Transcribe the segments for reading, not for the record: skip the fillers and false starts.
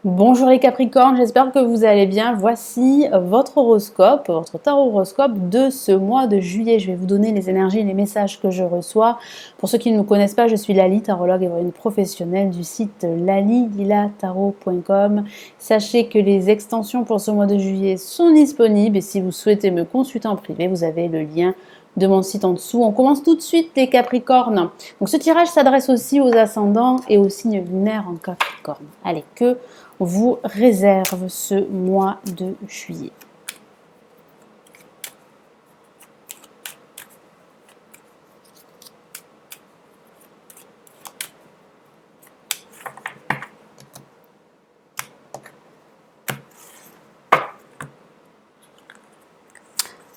Bonjour les Capricornes, j'espère que vous allez bien. Voici votre horoscope, votre tarot horoscope de ce mois de juillet. Je vais vous donner les énergies et les messages que je reçois. Pour ceux qui ne me connaissent pas, je suis Lali, tarologue et une professionnelle du site lalililatarot.com. Sachez que les extensions pour ce mois de juillet sont disponibles et si vous souhaitez me consulter en privé, vous avez le lien de mon site en dessous. On commence tout de suite les Capricornes. Donc ce tirage s'adresse aussi aux ascendants et aux signes lunaires en Capricorne. Allez, que vous réserve ce mois de juillet.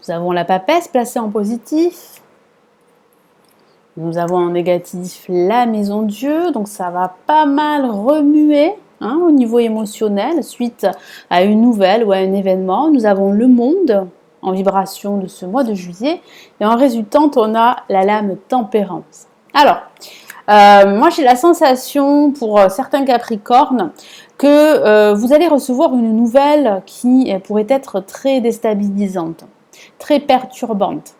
Nous avons la papesse placée en positif. Nous avons en négatif la maison Dieu, donc ça va pas mal remuer au niveau émotionnel suite à une nouvelle ou à un événement. Nous avons le monde en vibration de ce mois de juillet et en résultante on a la lame tempérance. Alors, moi j'ai la sensation pour certains Capricornes que vous allez recevoir une nouvelle qui pourrait être très déstabilisante, très perturbante.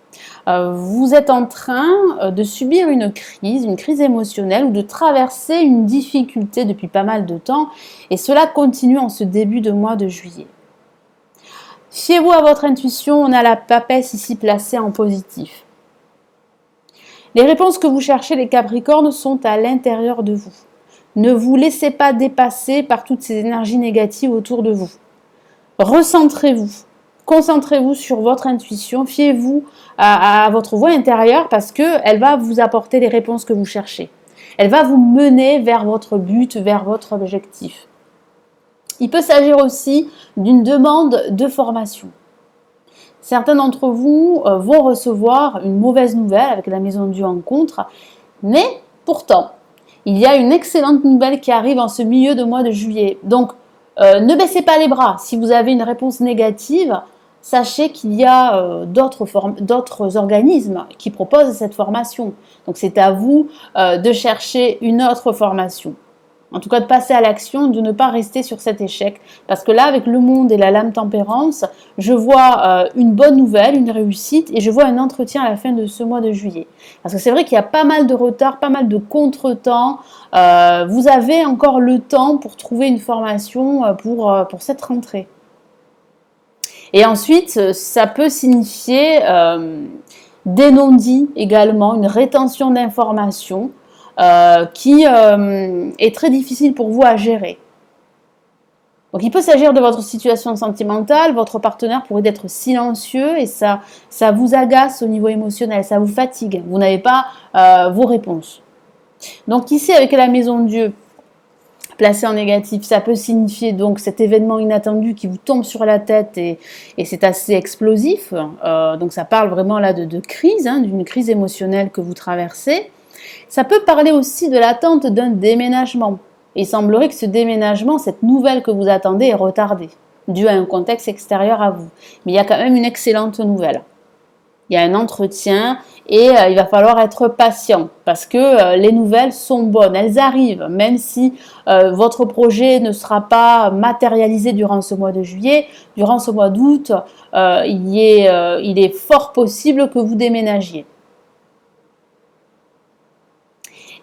Vous êtes en train de subir une crise émotionnelle ou de traverser une difficulté depuis pas mal de temps et cela continue en ce début de mois de juillet. Fiez-vous à votre intuition, on a la papesse ici placée en positif. Les réponses que vous cherchez, les Capricornes, sont à l'intérieur de vous. Ne vous laissez pas dépasser par toutes ces énergies négatives autour de vous. Recentrez-vous. Concentrez-vous sur votre intuition, fiez-vous à votre voix intérieure parce qu'elle va vous apporter les réponses que vous cherchez. Elle va vous mener vers votre but, vers votre objectif. Il peut s'agir aussi d'une demande de formation. Certains d'entre vous vont recevoir une mauvaise nouvelle avec la maison Dieu en contre, mais pourtant, il y a une excellente nouvelle qui arrive en ce milieu de mois de juillet. Donc, ne baissez pas les bras. Si vous avez une réponse négative, sachez qu'il y a d'autres organismes qui proposent cette formation. Donc, c'est à vous de chercher une autre formation. En tout cas, de passer à l'action, de ne pas rester sur cet échec. Parce que là, avec le monde et la lame tempérance, je vois une bonne nouvelle, une réussite, et je vois un entretien à la fin de ce mois de juillet. Parce que c'est vrai qu'il y a pas mal de retard, pas mal de contretemps. Vous avez encore le temps pour trouver une formation pour cette rentrée. Et ensuite, ça peut signifier des non-dits également, une rétention d'informations qui est très difficile pour vous à gérer. Donc il peut s'agir de votre situation sentimentale, votre partenaire pourrait être silencieux et ça vous agace au niveau émotionnel, ça vous fatigue, vous n'avez pas vos réponses. Donc ici avec la maison de Dieu placée en négatif, ça peut signifier donc cet événement inattendu qui vous tombe sur la tête et c'est assez explosif, donc ça parle vraiment là de crise, d'une crise émotionnelle que vous traversez. Ça peut parler aussi de l'attente d'un déménagement. Il semblerait que ce déménagement, cette nouvelle que vous attendez, est retardée, due à un contexte extérieur à vous. Mais il y a quand même une excellente nouvelle. Il y a un entretien et il va falloir être patient parce que les nouvelles sont bonnes, elles arrivent, même si votre projet ne sera pas matérialisé durant ce mois de juillet, durant ce mois d'août, il est fort possible que vous déménagiez.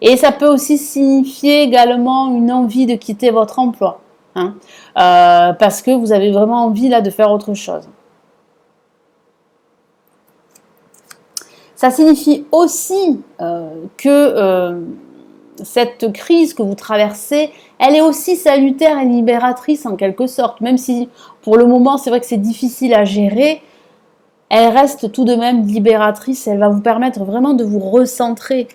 Et ça peut aussi signifier également une envie de quitter votre emploi, parce que vous avez vraiment envie là de faire autre chose. Ça signifie aussi que cette crise que vous traversez, elle est aussi salutaire et libératrice en quelque sorte, même si pour le moment c'est vrai que c'est difficile à gérer, elle reste tout de même libératrice, elle va vous permettre vraiment de vous recentrer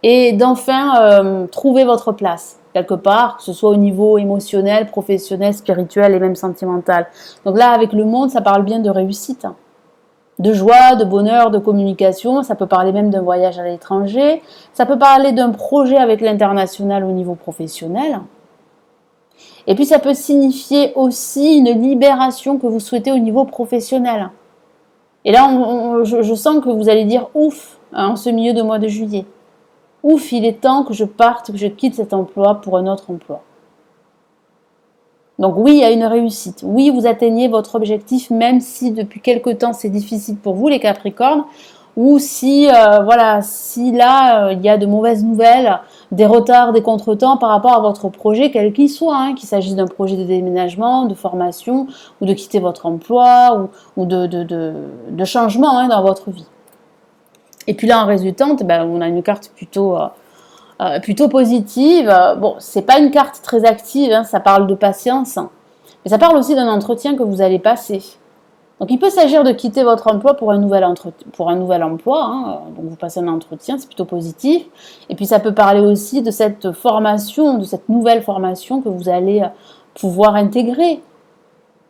et d'enfin trouver votre place quelque part, que ce soit au niveau émotionnel, professionnel, spirituel et même sentimental. Donc là, avec le monde, ça parle bien de réussite, de joie, de bonheur, de communication, ça peut parler même d'un voyage à l'étranger, ça peut parler d'un projet avec l'international au niveau professionnel. Et puis ça peut signifier aussi une libération que vous souhaitez au niveau professionnel. Et là, je sens que vous allez dire ouf en ce milieu de mois de juillet. Ouf, il est temps que je parte, que je quitte cet emploi pour un autre emploi. Donc oui, il y a une réussite. Oui, vous atteignez votre objectif, même si depuis quelque temps c'est difficile pour vous, les Capricornes, ou si, voilà, si là, il y a de mauvaises nouvelles, des retards, des contretemps par rapport à votre projet, quel qu'il soit, hein, qu'il s'agisse d'un projet de déménagement, de formation, ou de quitter votre emploi, ou de changement hein, dans votre vie. Et puis là, en résultante, ben, on a une carte plutôt positive. Bon, c'est pas une carte très active, hein, ça parle de patience, mais ça parle aussi d'un entretien que vous allez passer. Donc, il peut s'agir de quitter votre emploi pour un nouvel emploi. Hein, donc, vous passez un entretien, c'est plutôt positif. Et puis, ça peut parler aussi de cette formation, de cette nouvelle formation que vous allez pouvoir intégrer.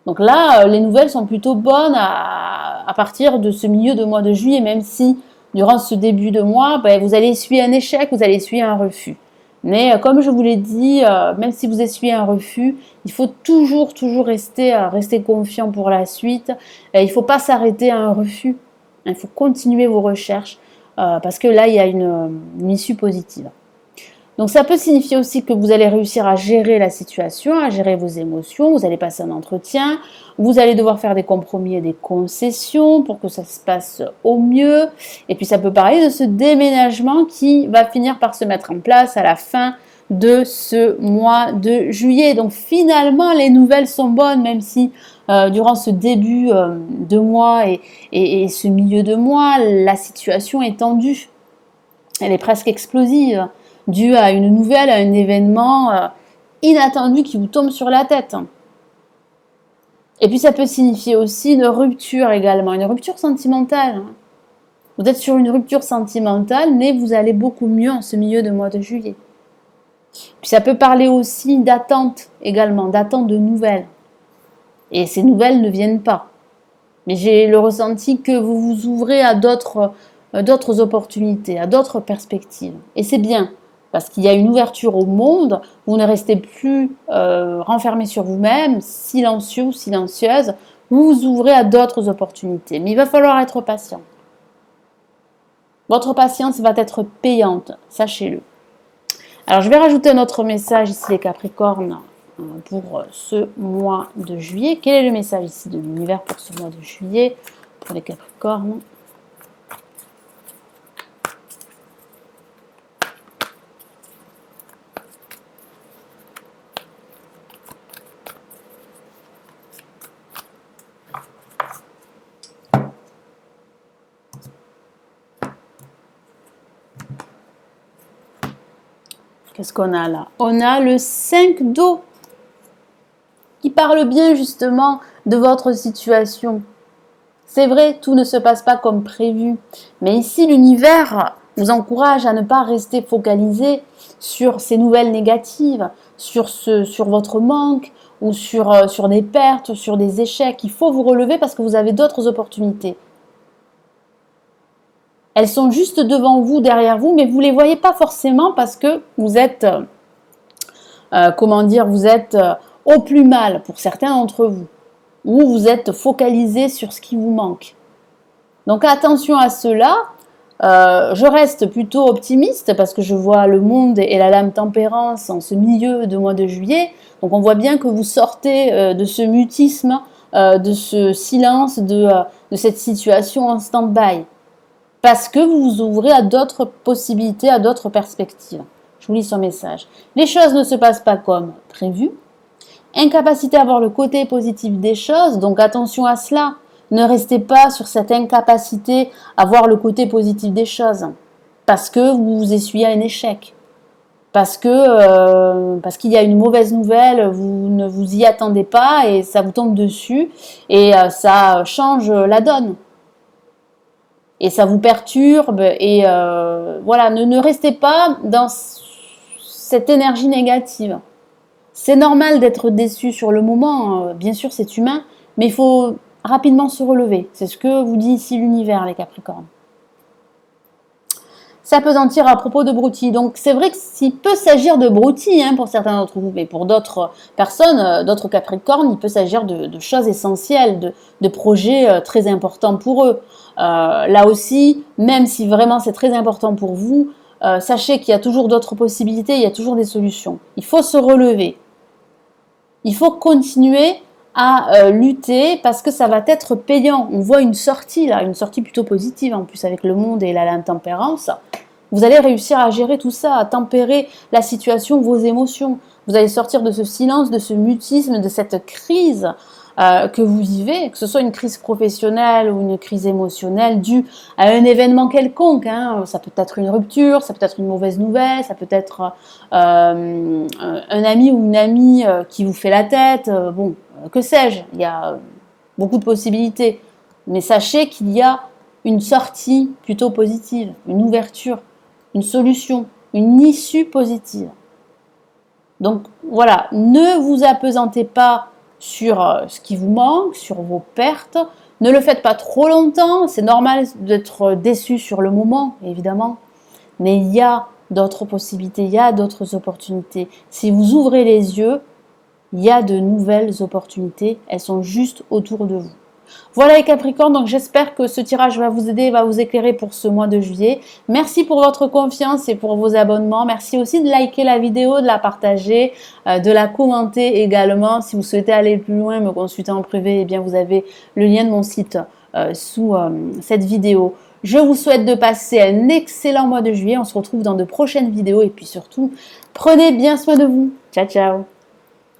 Donc là, les nouvelles sont plutôt bonnes à partir de ce milieu de mois de juillet, même si durant ce début de mois, ben, vous allez essuyer un échec, vous allez essuyer un refus. Mais comme je vous l'ai dit, même si vous essuyez un refus, il faut toujours rester confiant pour la suite. Il ne faut pas s'arrêter à un refus. Il faut continuer vos recherches parce que là, il y a une issue positive. Donc ça peut signifier aussi que vous allez réussir à gérer la situation, à gérer vos émotions, vous allez passer un entretien, vous allez devoir faire des compromis et des concessions pour que ça se passe au mieux. Et puis ça peut parler de ce déménagement qui va finir par se mettre en place à la fin de ce mois de juillet. Donc finalement, les nouvelles sont bonnes, même si durant ce début de mois et ce milieu de mois, la situation est tendue. Elle est presque explosive, due à une nouvelle, à un événement inattendu qui vous tombe sur la tête. Et puis ça peut signifier aussi une rupture également, une rupture sentimentale. Vous êtes sur une rupture sentimentale, mais vous allez beaucoup mieux en ce milieu de mois de juillet. Puis ça peut parler aussi d'attente également, d'attente de nouvelles. Et ces nouvelles ne viennent pas. Mais j'ai le ressenti que vous vous ouvrez à d'autres opportunités, à d'autres perspectives. Et c'est bien, parce qu'il y a une ouverture au monde, vous ne restez plus renfermé sur vous-même, silencieux ou silencieuse, vous vous ouvrez à d'autres opportunités. Mais il va falloir être patient. Votre patience va être payante, sachez-le. Alors je vais rajouter un autre message ici les Capricornes pour ce mois de juillet. Quel est le message ici de l'univers pour ce mois de juillet pour les Capricornes ? Qu'est-ce qu'on a là? On a le 5 d'eau qui parle bien justement de votre situation. C'est vrai, tout ne se passe pas comme prévu. Mais ici, l'univers vous encourage à ne pas rester focalisé sur ces nouvelles négatives, sur votre manque ou sur des pertes, sur des échecs. Il faut vous relever parce que vous avez d'autres opportunités. Elles sont juste devant vous, derrière vous, mais vous ne les voyez pas forcément parce que vous êtes, vous êtes au plus mal pour certains d'entre vous, ou vous êtes focalisé sur ce qui vous manque. Donc attention à cela. Je reste plutôt optimiste parce que je vois le monde et la lame tempérance en ce milieu de mois de juillet. Donc on voit bien que vous sortez de ce mutisme, de ce silence, de cette situation en stand-by. Parce que vous vous ouvrez à d'autres possibilités, à d'autres perspectives. Je vous lis son message. Les choses ne se passent pas comme prévu. Incapacité à voir le côté positif des choses, donc attention à cela. Ne restez pas sur cette incapacité à voir le côté positif des choses. Parce que vous vous essuyez un échec. Parce qu'il y a une mauvaise nouvelle, vous ne vous y attendez pas et ça vous tombe dessus et ça change la donne. Et ça vous perturbe et voilà, ne restez pas dans cette énergie négative. C'est normal d'être déçu sur le moment, bien sûr c'est humain, mais il faut rapidement se relever. C'est ce que vous dit ici l'univers, les Capricornes. S'appesantir à propos de broutilles. Donc c'est vrai qu'il peut s'agir de broutilles pour certains d'entre vous, mais pour d'autres personnes, d'autres Capricornes, il peut s'agir de choses essentielles, de projets très importants pour eux. Là aussi, même si vraiment c'est très important pour vous, sachez qu'il y a toujours d'autres possibilités, il y a toujours des solutions. Il faut se relever. Il faut continuer à lutter parce que ça va être payant. On voit une sortie là, une sortie plutôt positive en plus avec le monde et l'intempérance. Vous allez réussir à gérer tout ça, à tempérer la situation, vos émotions. Vous allez sortir de ce silence, de ce mutisme, de cette crise que vous vivez, que ce soit une crise professionnelle ou une crise émotionnelle due à un événement quelconque. Hein. Ça peut être une rupture, ça peut être une mauvaise nouvelle, ça peut être un ami ou une amie qui vous fait la tête. Bon, que sais-je, il y a beaucoup de possibilités. Mais sachez qu'il y a une sortie plutôt positive, une ouverture, une solution, une issue positive. Donc voilà, ne vous apesantez pas sur ce qui vous manque, sur vos pertes. Ne le faites pas trop longtemps. C'est normal d'être déçu sur le moment, évidemment. Mais il y a d'autres possibilités, il y a d'autres opportunités. Si vous ouvrez les yeux, il y a de nouvelles opportunités. Elles sont juste autour de vous. Voilà les Capricornes, donc j'espère que ce tirage va vous aider, va vous éclairer pour ce mois de juillet. Merci pour votre confiance et pour vos abonnements. Merci aussi de liker la vidéo, de la partager, de la commenter également. Si vous souhaitez aller plus loin, me consulter en privé, eh bien vous avez le lien de mon site sous cette vidéo. Je vous souhaite de passer un excellent mois de juillet. On se retrouve dans de prochaines vidéos et puis surtout, prenez bien soin de vous. Ciao, ciao!